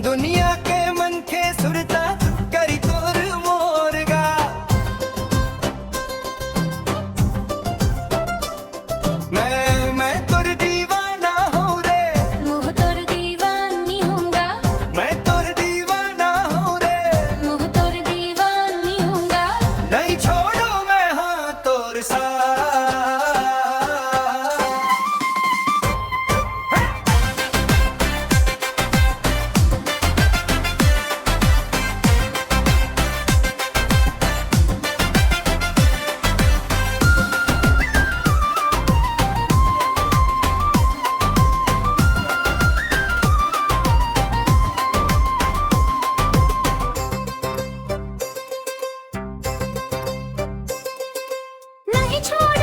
दुनिया के मनखे सुरता करी तोर मोरगा। मैं तोर दीवाना हूँ रे, मुँह तोर दीवानी हूँगा, मैं तोर दीवाना हूँ रे, मुँह तोर दीवानी हूँगा। नहीं छोड़ो मैं हाँ तोर साथ। नहीं छोड़